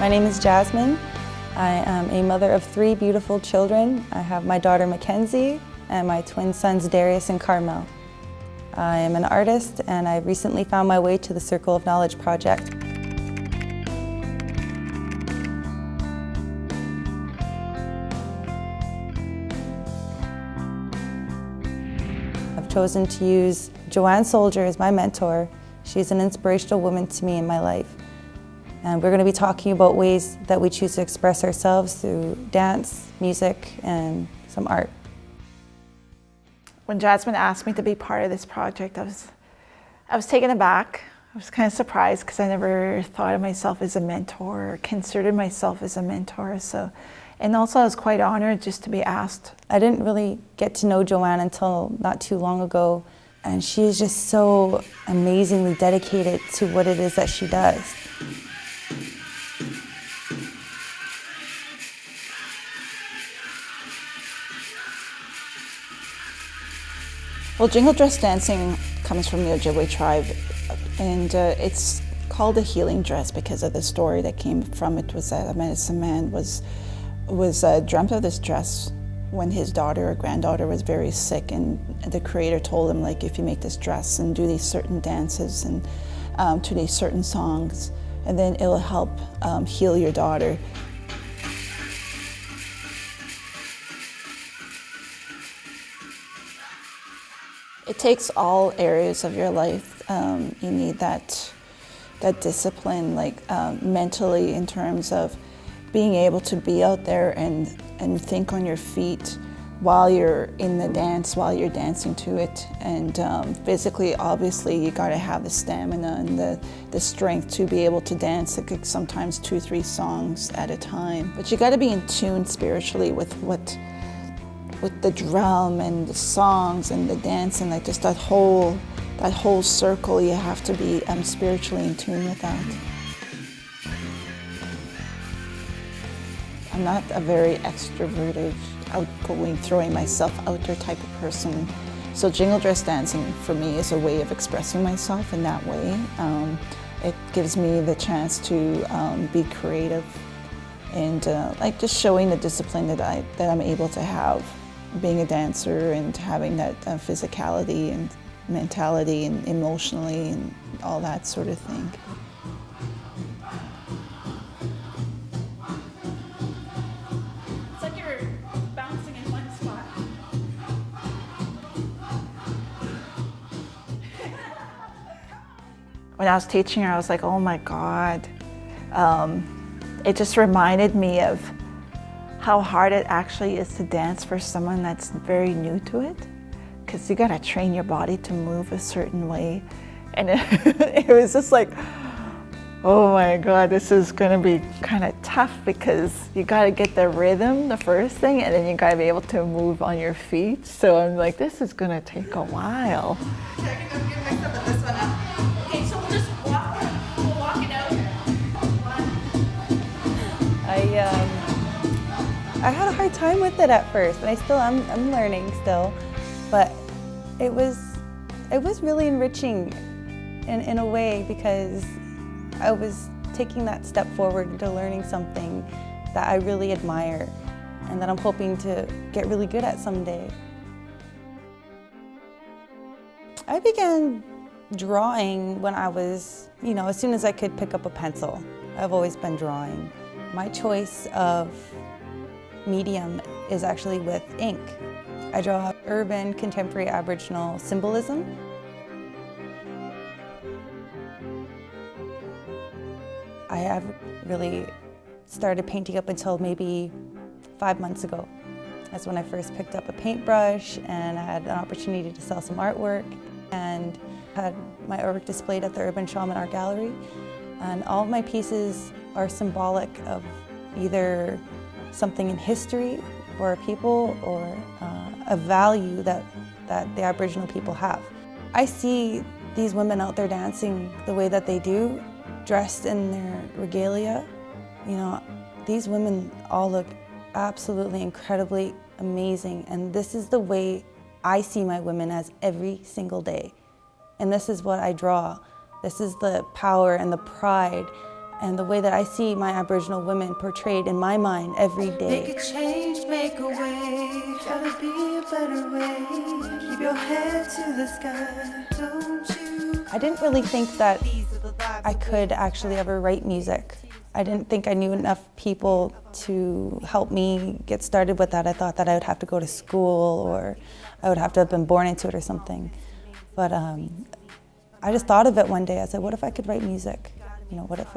My name is Jasmin. I am a mother of 3 beautiful children. I have my daughter Mackenzie and my twin sons Darius and Carmel. I am an artist and I recently found my way to the Circle of Knowledge project. I've chosen to use Joanne Soldier as my mentor. She's an inspirational woman to me in my life. And we're going to be talking about ways that we choose to express ourselves through dance, music, and some art. When Jasmin asked me to be part of this project, I was taken aback. I was kind of surprised because I never thought of myself as a mentor or considered myself as a mentor. And also I was quite honored just to be asked. I didn't really get to know Joanne until not too long ago, and she is just so amazingly dedicated to what it is that she does. Well, jingle dress dancing comes from the Ojibwe tribe, and it's called a healing dress because of the story that came from it. Was that a medicine man was dreamt of this dress when his daughter or granddaughter was very sick, and the creator told him, like, if you make this dress and do these certain dances and to these certain songs, and then it'll help heal your daughter. It takes all areas of your life. You need that discipline, like mentally, in terms of being able to be out there and think on your feet while you're in the dance, while you're dancing to it. And physically, obviously, you got to have the stamina and the strength to be able to dance, like sometimes 2-3 songs at a time. But you got to be in tune spiritually with the drum and the songs and the dance, and like just that whole circle. You have to be spiritually in tune with that. I'm not a very extroverted, outgoing, throwing myself out there type of person. So jingle dress dancing for me is a way of expressing myself in that way. It gives me the chance to be creative and like just showing the discipline that I'm able to have, being a dancer and having that physicality and mentality and emotionally and all that sort of thing. It's like you're bouncing in one spot. When I was teaching her, I was like, oh my God. It just reminded me of how hard it actually is to dance for someone that's very new to it, because you gotta train your body to move a certain way. And it was just like, oh my God, this is gonna be kind of tough, because you gotta get the rhythm, the first thing, and then you gotta be able to move on your feet. So I'm like, this is gonna take a while. Okay, I can give myself this one up. Okay, so we'll just walk it out. I had a hard time with it at first, and I'm learning still, but it was really enriching in a way, because I was taking that step forward into learning something that I really admire and that I'm hoping to get really good at someday. I began drawing when I was, as soon as I could pick up a pencil. I've always been drawing. My choice of medium is actually with ink. I draw urban, contemporary Aboriginal symbolism. I haven't really started painting up until maybe 5 months ago. That's when I first picked up a paintbrush, and I had an opportunity to sell some artwork, and had my artwork displayed at the Urban Shaman Art Gallery. And all of my pieces are symbolic of either something in history or a people, or a value that the Aboriginal people have. I see these women out there dancing the way that they do, dressed in their regalia. These women all look absolutely incredibly amazing, and this is the way I see my women as every single day. And this is what I draw. This is the power and the pride and the way that I see my Aboriginal women portrayed in my mind every day. Make a change, make a way. Gotta be a better way. Keep your head to the sky. Don't you? I didn't really think that I could actually ever write music. I didn't think I knew enough people to help me get started with that. I thought that I would have to go to school or I would have to have been born into it or something. But I just thought of it one day. I said, what if I could write music? You know, what if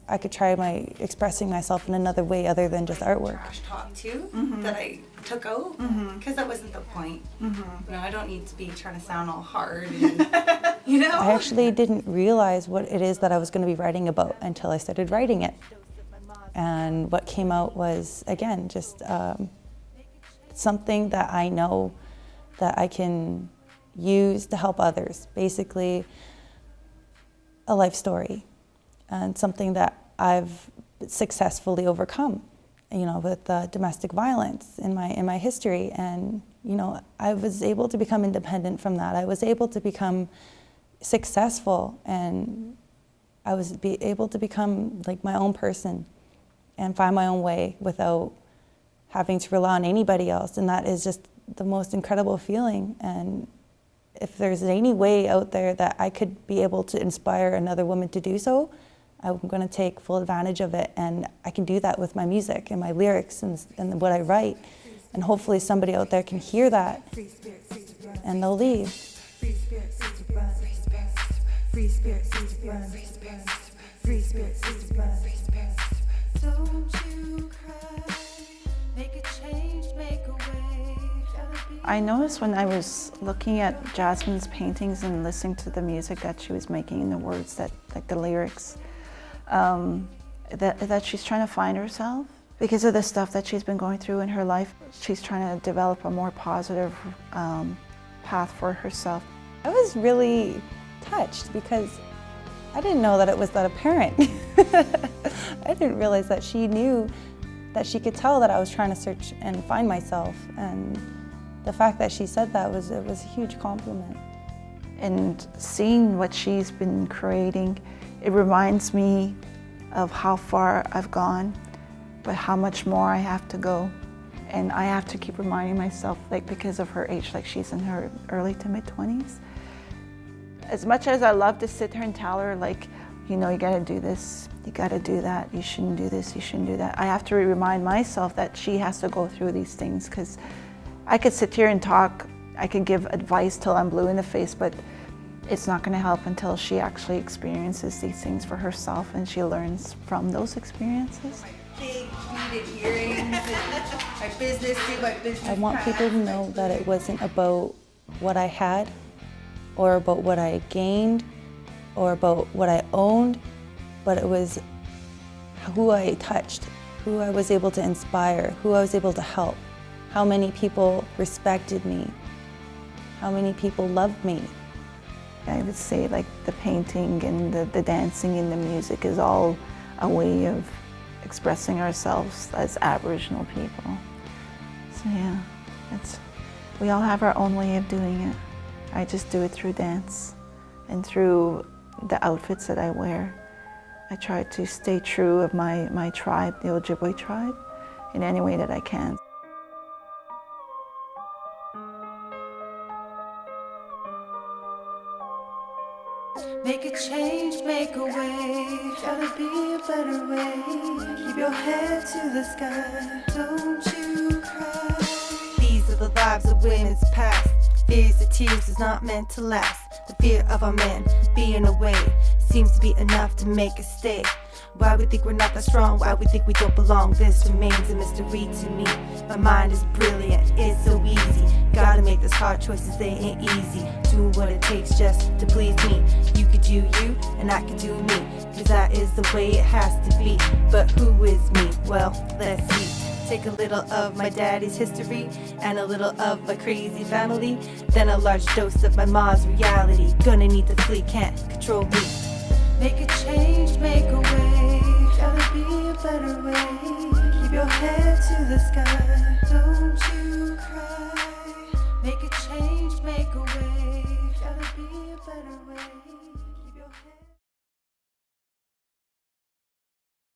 I could try expressing myself in another way other than just artwork? Talk to that I took out because that wasn't the point. You know, I don't need to be trying to sound all hard. And, you know, I actually didn't realize what it is that I was going to be writing about until I started writing it. And what came out was, again, just something that I know that I can use to help others. Basically, a life story and something that I've successfully overcome, you know, with domestic violence in my history. And, you know, I was able to become independent from that. I was able to become successful, and I was able to become like my own person and find my own way without having to rely on anybody else. And that is just the most incredible feeling. And if there's any way out there that I could be able to inspire another woman to do so, I'm going to take full advantage of it. And I can do that with my music and my lyrics and what I write. And hopefully somebody out there can hear that and they'll leave. Free spirit, seeds to run. Free spirit, seeds to run. Free spirit, seeds to run. Don't you cry. Make a change, make a way. I noticed when I was looking at Jasmin's paintings and listening to the music that she was making and the words, that like the lyrics, that she's trying to find herself because of the stuff that she's been going through in her life. She's trying to develop a more positive path for herself. I was really touched because I didn't know that it was that apparent. I didn't realize that she knew, that she could tell that I was trying to search and find myself. And the fact that she said that was a huge compliment. And seeing what she's been creating, it reminds me of how far I've gone, but how much more I have to go. And I have to keep reminding myself, like because of her age, like she's in her early to mid-20s. As much as I love to sit there and tell her, like, you know, you gotta do this, you gotta do that, you shouldn't do this, you shouldn't do that. I have to remind myself that she has to go through these things, because I could sit here and talk, I could give advice till I'm blue in the face, but it's not gonna help until she actually experiences these things for herself and she learns from those experiences. Big beaded earrings, my business, see my business. I want people to know that it wasn't about what I had or about what I gained or about what I owned, but it was who I touched, who I was able to inspire, who I was able to help, how many people respected me, how many people loved me. I would say like the painting and the dancing and the music is all a way of expressing ourselves as Aboriginal people. So yeah, we all have our own way of doing it. I just do it through dance and through the outfits that I wear. I try to stay true of my tribe, the Ojibwe tribe, in any way that I can. Make a change, make a way. Gotta be a better way. Keep your head to the sky. Don't you cry. These are the lives of women's past. Fears and tears is not meant to last. The fear of our men being away seems to be enough to make us stay. Why we think we're not that strong, why we think we don't belong, this remains a mystery to me. My mind is brilliant, it's so easy. Gotta make those hard choices, they ain't easy. Do what it takes just to please me. You could do you, and I could do me, cause that is the way it has to be. But who is me? Well, let's see. Take a little of my daddy's history and a little of my crazy family, then a large dose of my mom's reality. Gonna need to flee, can't control me. Make a change, make a way. Gotta be a better way. Keep your head to the sky. Don't